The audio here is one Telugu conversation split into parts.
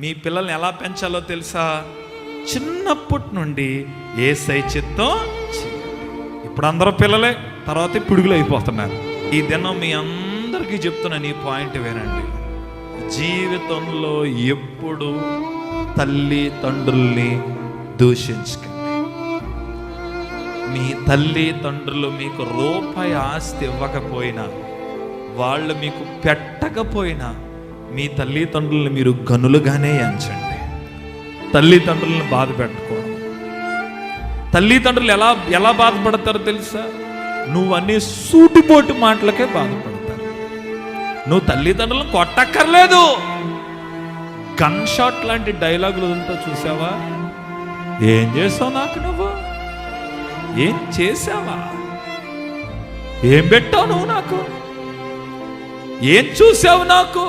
మీ పిల్లల్ని ఎలా పెంచాలో తెలుసా? చిన్నప్పటి నుండి యేసయ్య చిత్తం చేయండి. ఇప్పుడు అందరూ పిల్లలే, తర్వాత పిడుగులు అయిపోతున్నారు. ఈ దినం మీ అందరికీ చెప్తున్నాను, ఈ పాయింట్ వినండి. జీవితంలో ఎప్పుడు తల్లిదండ్రుల్ని దూషించకండి. మీ తల్లిదండ్రులు మీకు రూపాయి ఆస్తి ఇవ్వకపోయినా, వాళ్ళు మీకు పెట్టకపోయినా, మీ తల్లిదండ్రులను మీరు గనులుగానే ఎంచండి. తల్లిదండ్రులను బాధ పెట్టకూడదు. తల్లిదండ్రులు ఎలా బాధపడతారో తెలుసా? నువ్వు అన్ని సూటిపోటు మాటలకే బాధపడతారు. నువ్వు తల్లిదండ్రులను కొట్టక్కర్లేదు. గన్ షాట్ లాంటి డైలాగులు వదులుతా చూసావా? ఏం చేసావు నాకు నువ్వు? ఏం చేసావా? ఏం పెట్టావు నువ్వు నాకు? ఏం చూసావు నాకు?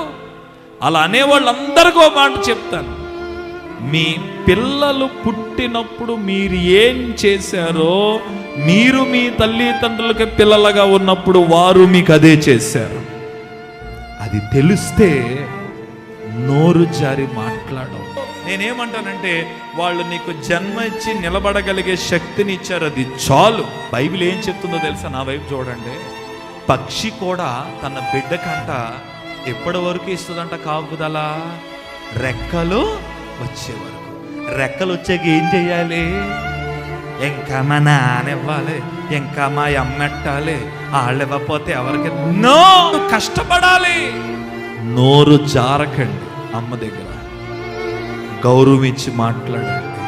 అలా అనేవాళ్ళందరికీ ఒక మాట చెప్తాను. మీ పిల్లలు పుట్టినప్పుడు మీరు ఏం చేశారో, మీరు మీ తల్లిదండ్రులకి పిల్లలుగా ఉన్నప్పుడు వారు మీకు అదే చేశారు. అది తెలిస్తే నోరు జారి మాట్లాడవు. నేనేమంటానంటే, వాళ్ళు నీకు జన్మ ఇచ్చి నిలబడగలిగే శక్తిని ఇచ్చారు, అది చాలు. బైబిల్ ఏం చెప్తుందో తెలుసా? నా వైపు చూడండి. పక్షి కూడా తన బిడ్డ కంట ఎప్పటి వరకు ఇస్తుందంట కాపుదల? రెక్కలు వచ్చే వరకు. రెక్కలు వచ్చాక ఏం చెయ్యాలి? ఇంకా మా నాన్న ఇవ్వాలి, ఇంకా మా అమ్మెట్టాలి, వాళ్ళు ఇవ్వకపోతే ఎవరికి? నో, కష్టపడాలి. నోరు జారకండి. అమ్మ దగ్గర గౌరవం ఇచ్చి మాట్లాడండి.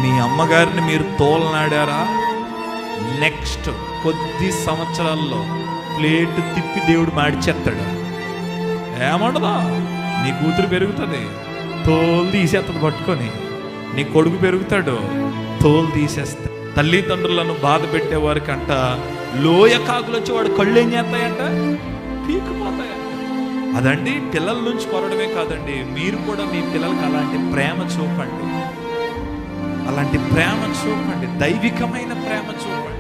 మీ అమ్మగారిని మీరు తోలనాడారా? నెక్స్ట్ కొద్ది సంవత్సరాల్లో ప్లేట్ తిప్పి దేవుడు మాడిచేస్తాడు. ఏమంటదా? నీ కూతురు పెరుగుతుంది, తోలు తీసేస్తుంది పట్టుకొని. నీ కొడుకు పెరుగుతాడు, తోలు తీసేస్తా. తల్లిదండ్రులను బాధ పెట్టేవారికంట లోయ కాకులు వచ్చి వాడు కళ్ళు ఏం చేస్తాయంట? పీకిపోతాయంట. అదండి, పిల్లల నుంచి కొరడమే కాదండి, మీరు కూడా మీ పిల్లలకి అలాంటి ప్రేమ చూపండి. అలాంటి ప్రేమ చూపండి, దైవికమైన ప్రేమ చూపండి.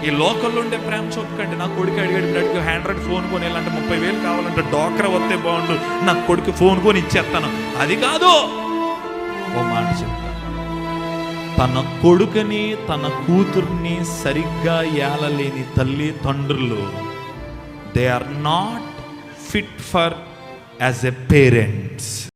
ఈ లోకల్లో ఉండే ప్రేమ చూపకండి. నా కొడుకు అడిగాడు హ్యాండ్రాయిడ్ ఫోన్ కొని, ఇలాంటి 30,000 కావాలంటే డాక్టర్ వస్తే బాగుండు, నా కొడుకు ఫోన్ కొని ఇచ్చేస్తాను. అది కాదు. ఓ మాట చెప్తాను, తన కొడుకుని తన కూతుర్ని సరిగ్గా ఏలలేని తల్లిదండ్రులు, they are not fit for as a parents.